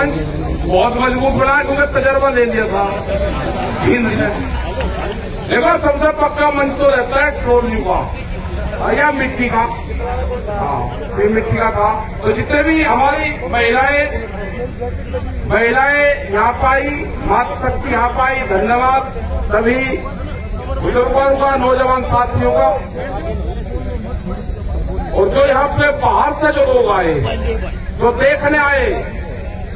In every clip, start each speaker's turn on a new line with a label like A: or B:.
A: मंच बहुत मजबूत बना, क्योंकि तजर्बा ले लिया था हिंद से। देखो सबसे पक्का मंच तो रहता है ट्रोलियों का या मिट्टी का। हाँ, ये मिट्टी का था। तो जितने भी हमारी महिलाएं यहाँ पाई, मातृशक्ति यहाँ पाई, धन्यवाद सभी बुजुर्गों का, नौजवान साथियों का। और जो यहाँ पे बाहर से जो लोग आए, जो देखने आए,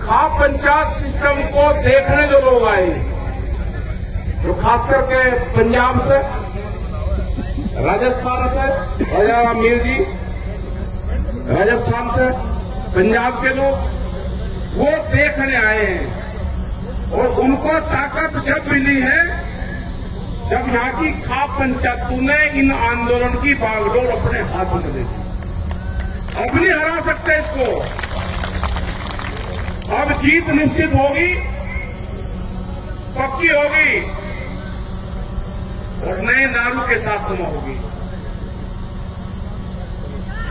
A: खाप पंचायत सिस्टम को देखने जो लोग आए, जो खास करके पंजाब से, राजस्थान से, राजा मीर जी राजस्थान से, पंजाब के लोग, वो देखने आए हैं। और उनको ताकत जब मिली है जब यहाँ की खाप पंचायतों ने इन आंदोलन की बागडोर अपने हाथ में ले ली। अब नहीं हरा सकते इसको। अब जीत निश्चित होगी, पक्की होगी, और नए नारों के साथ तुम होगी।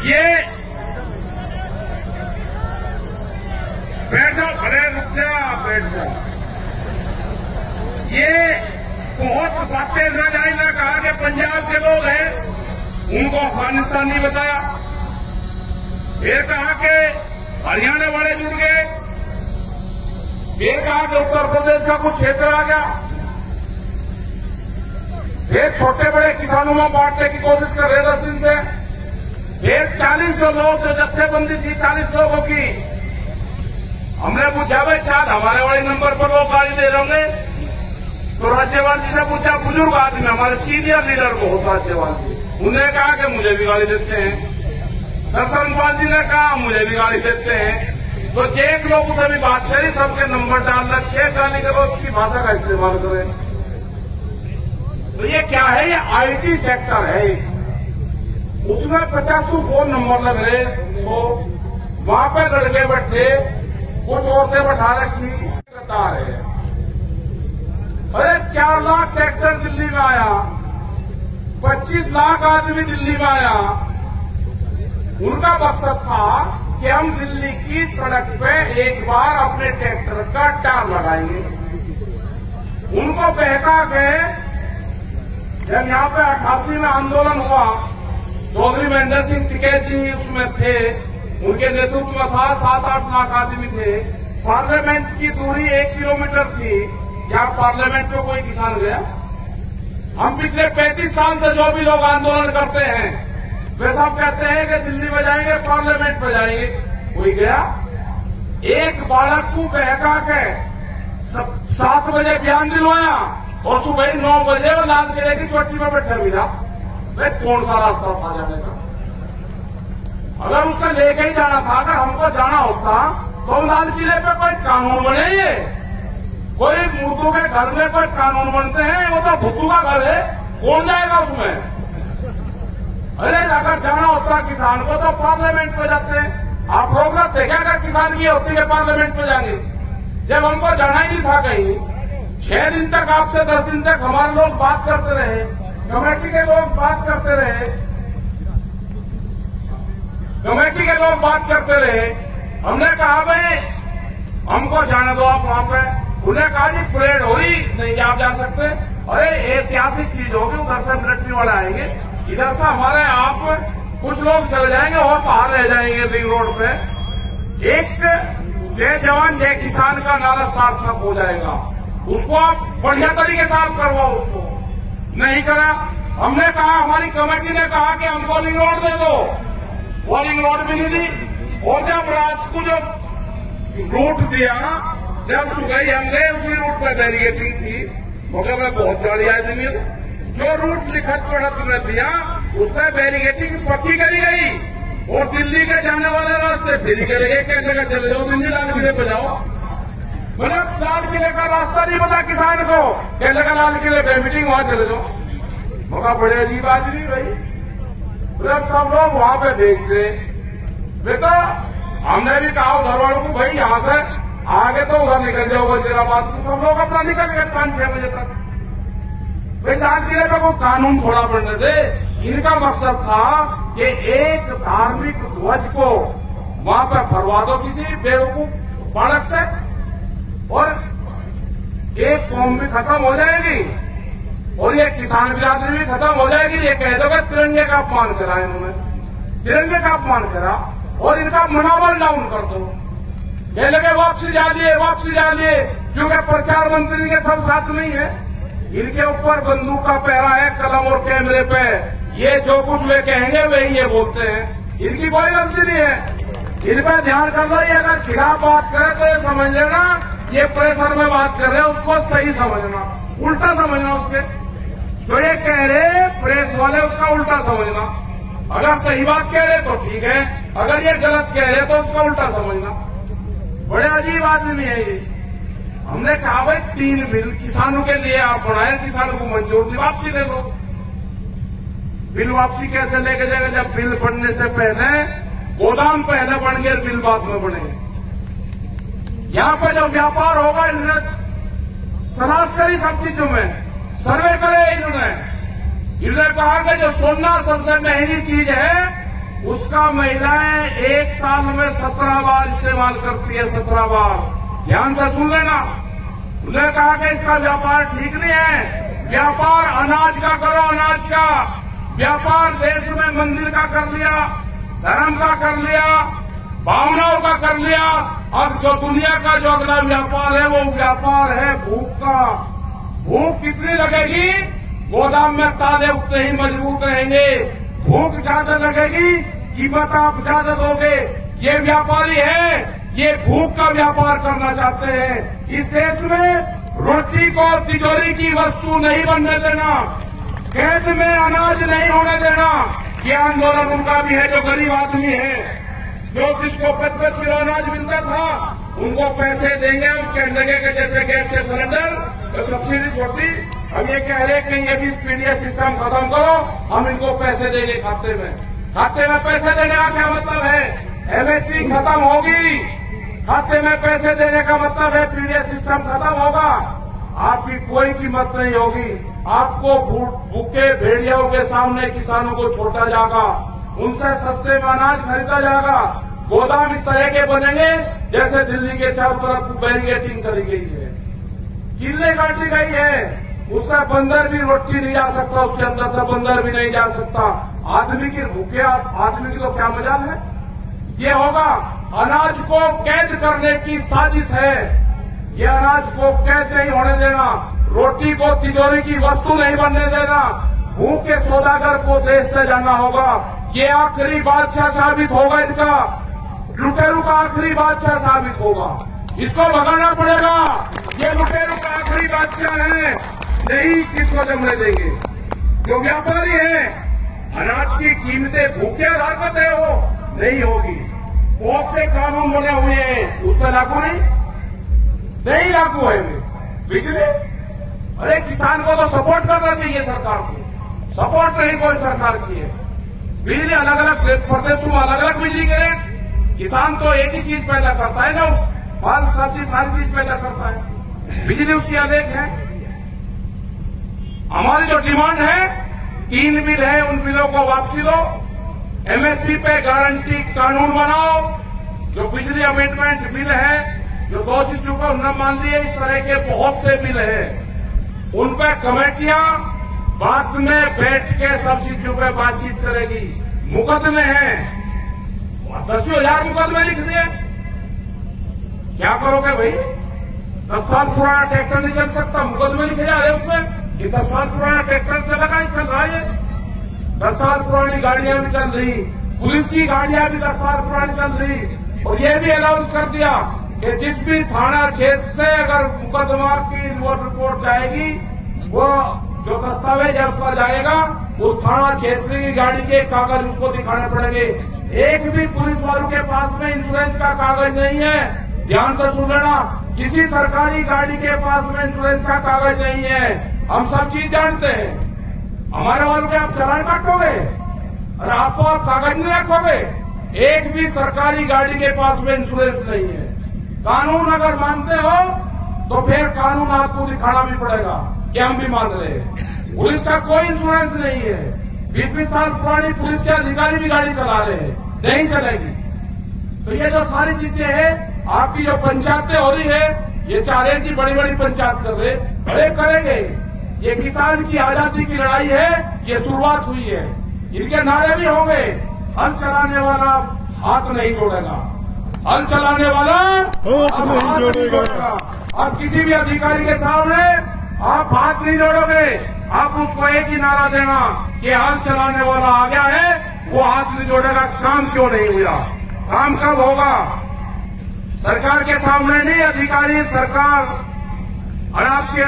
A: ये बैठ जाओ, भले रुक जा, बैठ जाओ। ये बहुत बातें न जाए, ना कहा कि पंजाब के लोग हैं उनको अफगानिस्तान नहीं बताया, फिर कहा कि हरियाणा वाले जुड़ गए, फिर कहा कि उत्तर प्रदेश का कुछ क्षेत्र आ गया, फिर छोटे बड़े किसानों में बांटने की कोशिश कर रहे 10 दिन से, फिर 40 जो लोग, जो जत्थेबंदी थी 40 लोगों की, हमने पूछा भाई शायद हमारे वाले नंबर पर लोग गाड़ी दे रहे होंगे, तो राज्यपाल जी से पूछा, बुजुर्ग आदमी हमारे सीनियर लीडर बहुत राज्यपाल जी, उन्होंने कहा कि मुझे भी गाड़ी देते हैं। दर्शनपाल जी ने कहा मुझे भी गाड़ी देते हैं। तो एक लोग से भी बात करी, सबके नंबर डाल रखे, गाली के लोग की भाषा का इस्तेमाल करें। तो ये क्या है, ये आईटी सेक्टर है, उसमें 50 फोन नंबर लग रहे, तो वहां पे लड़के बैठे, कुछ औरतें बैठा रखी, कतार है। अरे 4 लाख ट्रैक्टर दिल्ली में आया, 25 लाख आदमी दिल्ली में आया। उनका मकसद था कि हम दिल्ली की सड़क पे एक बार अपने ट्रैक्टर का टार लगाएंगे। उनको बहका के जब यहाँ पे 88 में आंदोलन हुआ, चौधरी महेंद्र सिंह टिकैत जी उसमें थे, उनके नेतृत्व में था, 7-8 लाख आदमी थे। पार्लियामेंट की दूरी 1 किलोमीटर थी, क्या पार्लियामेंट में कोई किसान गया? हम पिछले 35 साल से जो भी लोग आंदोलन करते हैं, वे सब कहते हैं कि दिल्ली में जाएंगे, पार्लियामेंट में जाएंगे, कोई गया? एक बालक को बहका के 7 बजे बयान दिलवाया और सुबह 9 बजे वो लाल किले की चोटी में बैठा मिला। वे कौन सा रास्ता था जाने का? अगर उसका लेके ही जाना था, अगर हमको जाना होता तो लाल किले पे कोई कानून बने, कोई मुर्दों के घर में कोई कानून बनते हैं, वो तो भुट्टू का घर है, कौन जाएगा उसमें? अरे अगर जाना होता किसान को तो पार्लियामेंट में जाते हैं। आप प्रोग्राम देखे अगर किसान की होती है पार्लियामेंट में जाएंगे। जब हमको जाना ही नहीं था कहीं, 6 दिन तक, आपसे 10 दिन तक हमारे लोग बात करते रहे, कमेटी के लोग बात करते रहे, कमेटी के लोग बात करते रहे। हमने कहा भाई हमको जाने दो आप वहां पे। उन्हें कहा जी परेड हो रही नहीं, आप जा सकते। अरे ऐतिहासिक चीज होगी, उधर से मिलिट्री वाले आएंगे, इधर से हमारे आप कुछ लोग चले जाएंगे और बाहर रह जाएंगे रिंग रोड पे। एक जय जवान जय किसान का नारा सार्थक हो जाएगा। उसको आप बढ़िया तरीके से आप करवाओ, उसको नहीं करा। हमने कहा, हमारी कमेटी ने कहा कि हमको रिंग रोड दे दो, वो रिंग रोड भी नहीं दी। और जब रात को जो रूट दिया, जब सुबह हम गए उसी रूट पर बैरिकेटिंग थी, मगर मैं बहुत गाड़ी आई थी। जो रूट लिखत पढ़त में दिया उसमें बैरिकेटिंग पक्की करी गई, और दिल्ली के जाने वाले रास्ते फिर करे गए, क्या जगह चले जाओ, दिल्ली लाल किले पे जाओ। मतलब लाल किले का रास्ता नहीं पता किसान को, क्या लगा लाल किले पे मीटिंग वहां चले जाओ। मौका बड़े अजीब आदमी भाई, मतलब सब लोग वहां पे भेज दे। बेटा हमने भी कहा उधर वालों को, भाई यहां से आगे तो उधर निकल जाओ वजीराबाद को, सब लोग अपना निकल गए 5-6 बजे तक। भाई लाल किले पे कोई कानून थोड़ा बनने दे। इनका मकसद था कि एक धार्मिक ध्वज को वहां पर फरवा दो किसी बेवकूफ बालक से, और एक कौम भी खत्म हो जाएगी और ये किसान बिरादरी भी खत्म हो जाएगी। ये कह दोगे तिरंगे का अपमान करा इन्होंने, तिरंगे का अपमान करा और इनका मनोबल डाउन कर दो। कह लगे वापसी जा लिए क्योंकि प्रचार मंत्री के सब साथ नहीं है। इनके ऊपर बंदूक का पहरा है, कलम और कैमरे पे। ये जो कुछ वे कहेंगे वही ये बोलते हैं, इनकी कोई गलती नहीं है। इन पर ध्यान कर लो। ये अगर खिलाफ बात करे तो ये समझ लेना ये प्रेशर में बात कर रहे हैं, उसको सही समझना, उल्टा समझना। उसके जो ये कह रहे प्रेस वाले उसका उल्टा समझना। अगर सही बात कह रहे तो ठीक है, अगर ये गलत कह रहे तो उसका उल्टा समझना। बड़े अजीब आदमी है ये। हमने कहा भाई 3 बिल किसानों के लिए आप बनाए, किसानों को मंजूर नहीं, वापसी ले लो। बिल वापसी कैसे लेके जाएगा जब बिल बनने से पहले गोदाम पहले बन गए, बिल बाद में बने। यहां पे जो व्यापार होगा इन्होंने तलाश करी सब चीजों में, सर्वे करे इन्होंने कहा कि जो सोना सबसे महंगी चीज है उसका महिलाएं 1 साल में 17 बार इस्तेमाल करती है, 17 बार। ध्यान से सुन लेना। उन्होंने कहा कि इसका व्यापार ठीक नहीं है, व्यापार अनाज का करो, अनाज का व्यापार देश में मंदिर का कर लिया, धर्म का कर लिया, भावनाओं का कर लिया। अब जो दुनिया का जो अगला व्यापार है वो व्यापार है भूख का। भूख कितनी लगेगी? गोदाम में ताले उतने ही मजबूत रहेंगे। भूख ज्यादा लगेगी, कीमत आप ज्यादा दोगे। ये व्यापारी है, ये भूख का व्यापार करना चाहते हैं। इस देश में रोटी को तिजोरी की वस्तु नहीं बनने देना, खेत में अनाज नहीं होने देना। ये आंदोलन उनका भी है जो गरीब आदमी है, जो जिसको 25 किलो अनाज मिलता था उनको पैसे देंगे। हम कहने लगे कि जैसे गैस के सिलेंडर तो सब्सिडी छोटी, हम ये कह रहे कि ये भी पीडीएस सिस्टम खत्म करो, हम इनको पैसे देंगे खाते में। खाते में पैसे देने का क्या मतलब है? एमएसपी खत्म होगी, खाते में पैसे देने का मतलब है पीडीएस सिस्टम खत्म होगा, आपकी कोई कीमत नहीं होगी। आपको भूखे भेड़ियों के सामने किसानों को छोड़ा जाएगा, उनसे सस्ते में अनाज खरीदा जाएगा। गोदाम इस तरह के बनेंगे जैसे दिल्ली के चारों तरफ बैरिकेडिंग करी गई है, किले काटी गई है। उससे बंदर भी रोटी नहीं जा सकता, उसके अंदर से बंदर भी नहीं जा सकता। आदमी की भूखे आदमी की तो क्या मजाल है? ये होगा अनाज को कैद करने की साजिश है। ये अनाज को कैद नहीं होने देना, रोटी को तिजोरी की वस्तु नहीं बनने देना। भूखे सौदागर को देश से जाना होगा। ये आखिरी बादशाह साबित होगा, इनका लुटेरू का आखिरी बादशाह साबित होगा। इसको भगाना पड़ेगा। ये लुटेरू का आखिरी बादशाह है, नहीं किसको जमने देंगे। जो व्यापारी है, अनाज की कीमतें भूखे आधार पर तय हो नहीं होगी। बहुत से कानून बने हुए हैं, उस पर लागू नहीं लागू है। बिजली, अरे किसान को तो सपोर्ट करना चाहिए सरकार को, सपोर्ट नहीं कोई सरकार की है। बिजली अलग अलग प्रदेशों में अलग अलग बिजली के रेट। किसान तो एक ही चीज पैदा करता है ना, फल सब्जी सारी चीज पैदा करता है, बिजली उसकी अनेक है। हमारी जो डिमांड है, 3 बिल है, उन बिलों को वापसी दो। एमएसपी पे गारंटी कानून बनाओ। जो बिजली अमेंडमेंट बिल है, जो 2 चीजों को उन्होंने मान लिया, इस तरह के बहुत से बिल हैं। उन पर कमेटियां बाद में बैठ के सब चीजों पर बातचीत करेगी। मुकदमे हैं, 10,000 मुकदमे लिख दिए, क्या करोगे भाई? 10 साल पुराना ट्रैक्टर नहीं चल सकता, मुकदमे लिखे जा रहे उसमें कि 10 साल पुराना ट्रैक्टर चलेगा, ही चल रहा है। 10 साल पुरानी गाड़ियां भी चल रही, पुलिस की गाड़ियां भी 10 साल पुरानी चल रही। और ये भी अनाउंस कर दिया कि जिस भी थाना क्षेत्र से अगर मुकदमा की रिपोर्ट जाएगी, वो जो दस्तावेज है उसका जाएगा, उस थाना क्षेत्र की गाड़ी के कागज उसको दिखाने पड़ेंगे। एक भी पुलिस वालों के पास में इंश्योरेंस का कागज नहीं है। ध्यान से सुन लेना, किसी सरकारी गाड़ी के पास में इंश्योरेंस का कागज नहीं है। हम सब चीज जानते हैं। हमारे वालों के आप चालान काटोगे और आपको आप कागज नहीं रखोगे। एक भी सरकारी गाड़ी के पास में इंश्योरेंस नहीं है। कानून अगर मानते हो तो फिर कानून आपको दिखाना भी पड़ेगा कि हम भी मान रहे हैं। पुलिस का कोई इंश्योरेंस नहीं है। 20-20 साल पुरानी पुलिस के अधिकारी भी गाड़ी चला रहे हैं, नहीं चलेगी। तो ये जो सारी चीजें हैं, आपकी जो पंचायतें हो रही है, ये चाह रहे कि बड़ी बड़ी पंचायत कर रहे, अरे करेंगे। ये किसान की आजादी की लड़ाई है, ये शुरुआत हुई है। इनके नारे भी होंगे, हल चलाने वाला हाथ नहीं जोड़ेगा, हल चलाने वाला हाथ नहीं जोड़ेगा। अब किसी भी अधिकारी के सामने आप हाथ नहीं जोड़ोगे, आप उसको एक ही नारा देना कि हल चलाने वाला आ गया है, वो हाथ नहीं जोड़ेगा। काम क्यों नहीं हुआ? काम कब होगा? सरकार के सामने नहीं, अधिकारी सरकार। और आपके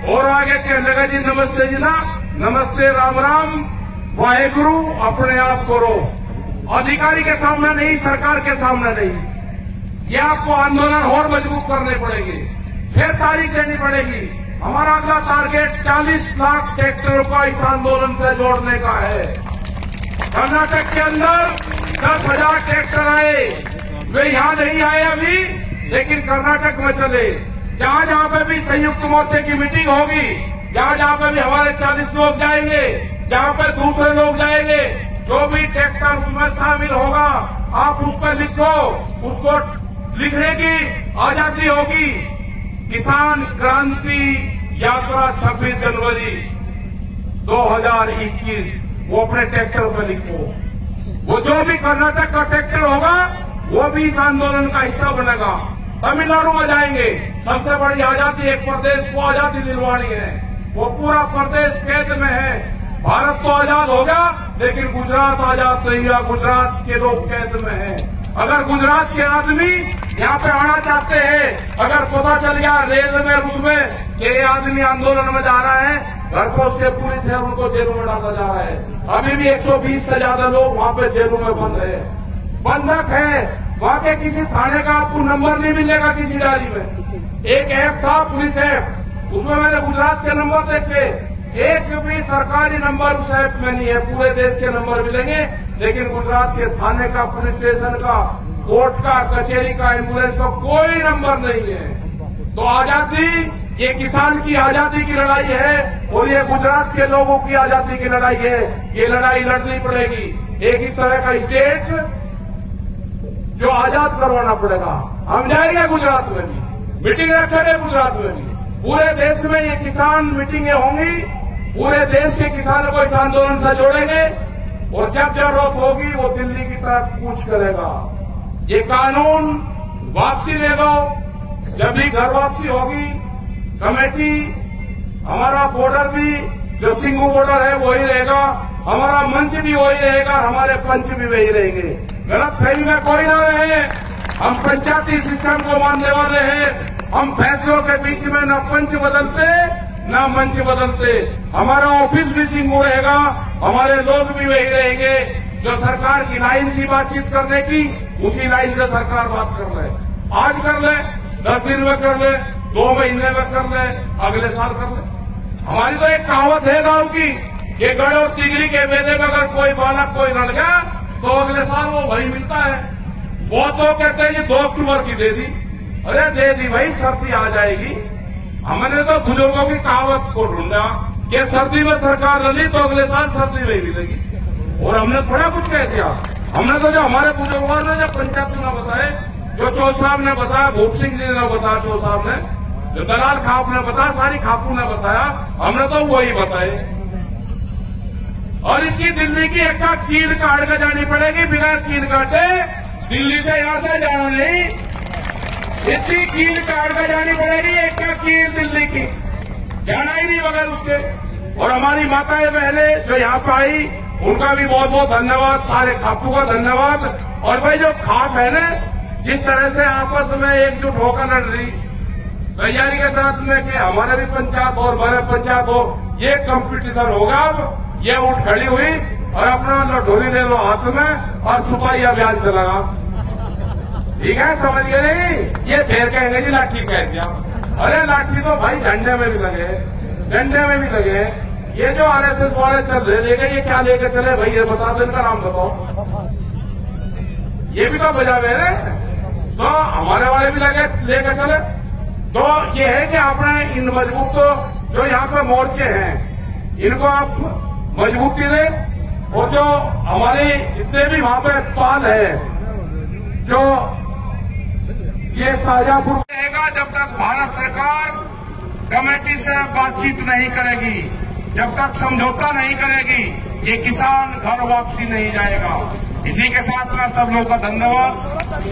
A: और आगे कहने लगा जी नमस्ते जी ना, नमस्ते राम राम वाहेगुरु, अपने आप करो। अधिकारी के सामने नहीं, सरकार के सामने नहीं। ये आपको आंदोलन और मजबूत करने पड़ेंगे, फिर तारीख देनी पड़ेगी। हमारा अगला टारगेट 40 लाख ट्रैक्टरों का इस आंदोलन से जोड़ने का है। कर्नाटक के अंदर 10,000 ट्रैक्टर आए, वे यहां नहीं आए अभी, लेकिन कर्नाटक में चले। जहां जहां पे भी संयुक्त मोर्चे की मीटिंग होगी, जहां जहां पे भी हमारे 40 लोग जाएंगे, जहां पे दूसरे लोग जाएंगे, जो भी ट्रैक्टर उसमें शामिल होगा, आप उस पर लिखो, उसको लिखने की आजादी होगी। किसान क्रांति यात्रा 26 जनवरी 2021, वो अपने ट्रैक्टर पर लिखो। वो जो भी कर्नाटक का ट्रैक्टर होगा, वो भी इस आंदोलन का हिस्सा बनेगा। तमिलनाडु में जाएंगे, सबसे बड़ी आजादी एक प्रदेश को आजादी दिलवानी है, वो पूरा प्रदेश कैद में है। भारत तो आजाद हो गया, लेकिन गुजरात आजाद नहीं हुआ, गुजरात के लोग कैद में हैं। अगर गुजरात के आदमी यहाँ पे आना चाहते हैं, अगर पता चल गया रेल में उसमें कि ये आदमी आंदोलन में जा रहा है, घर पर उसके पुलिस है, उनको जेलों में डाला जा रहा है। अभी भी 120 से ज्यादा लोग वहाँ पे जेलों में बंद है, बंधक है। वहाँ के किसी थाने का आपको नंबर नहीं मिलेगा किसी डायरी में। एक ऐप था पुलिस ऐप, उसमें मैंने गुजरात के नंबर देखे, एक भी सरकारी नंबर उस ऐप में नहीं है। पूरे देश के नंबर मिलेंगे, लेकिन गुजरात के थाने का, पुलिस स्टेशन का, कोर्ट का, कचहरी का, एम्बुलेंस का कोई नंबर नहीं है। तो आजादी, ये किसान की आजादी की लड़ाई है और ये गुजरात के लोगों की आजादी की लड़ाई है। ये लड़ाई लड़नी पड़ेगी। एक इस तरह का स्टेट जो आजाद करवाना पड़ेगा। हम जाएंगे गुजरात में भी, मीटिंग रखेंगे गुजरात में भी। पूरे देश में ये किसान मीटिंगें होंगी, पूरे देश के किसानों को इस आंदोलन से जोड़ेंगे और जब जरूरत होगी वो दिल्ली की तरफ कूच करेगा। ये कानून वापसी ले लो, जब भी घर वापसी होगी, कमेटी, हमारा बॉर्डर भी जो सिंघू बॉर्डर है वही रहेगा, हमारा मंच भी वही रहेगा, हमारे पंच भी वही रहेंगे। गलत फहमी में कोई ना रहे, हम पंचायती सिस्टम को मानने वाले हैं। हम फैसलों के बीच में न पंच बदलते न मंच बदलते। हमारा ऑफिस भी सिंघू रहेगा, हमारे लोग भी वही रहेंगे। जो सरकार की लाइन की बातचीत करने की, उसी लाइन से सरकार बात कर ले। आज कर ले, 10 दिन में कर ले, 2 महीने में कर ले, अगले साल कर ले। हमारी तो एक कहावत है गांव की, कि गढ़ और तिगरी के मेले में अगर कोई बालक कोई लड़ गया तो अगले साल वो वही मिलता है। वो तो कहते हैं कि 2 अक्टूबर की दे दी, अरे दे दी भाई, सर्दी आ जाएगी। हमने तो बुजुर्गों की कहावत को ढूंढा कि सर्दी में सरकार रली तो अगले साल सर्दी में मिलेगी, और हमने थोड़ा कुछ कह दिया। हमने तो जो हमारे बुजुर्गों ने जो पंचायत ने बताए, जो चौ साहब ने बताया, भूप सिंह जी ने बताया, चौ साहब ने, जो दलाल खाप ने बताया, सारी खापू ने बताया, हमने तो वही बताए। और इसकी दिल्ली की एक कील काट कर जानी पड़ेगी, बिना कील काटे दिल्ली से यहां से जाना नहीं, इतनी कील काट कर जानी पड़ेगी। एक कील दिल्ली की जाना ही नहीं बगैर उसके। और हमारी माताएं बहनें जो यहाँ पर आई, उनका भी बहुत बहुत धन्यवाद, सारे खापू का धन्यवाद। और भाई जो खाप है ना, जिस तरह से आपस में एकजुट होकर लड़ रही, तैयारी के साथ में कि हमारे भी पंचायत और हमारे पंचायत हो, ये कंपटीशन होगा। अब ये उठ खड़ी हुई और अपना लठोरी ले लो हाथ में और सुपारी अभियान चलाना। ठीक है, समझ गए नहीं? ये फिर कहेंगे जी लाठी कह दिया। अरे लाठी तो भाई झंडे में भी लगे, डंडे में भी लगे। ये जो आरएसएस वाले चल रहे लेके, ये क्या लेके चले भाई, ये बता दो, इनका नाम बताओ। ये भी तो बजा रहे हैं, तो हमारे वाले भी लगे लेके चले। तो ये है कि आपने इन मजबूत जो यहाँ पे मोर्चे हैं, इनको आप मजबूती दें। और जो हमारे जितने भी वहां पे पाल है, जो ये शाजापुर रहेगा जब तक भारत सरकार कमेटी से बातचीत नहीं करेगी, जब तक समझौता नहीं करेगी, ये किसान घर वापसी नहीं जाएगा। इसी के साथ में सब लोगों का धन्यवाद।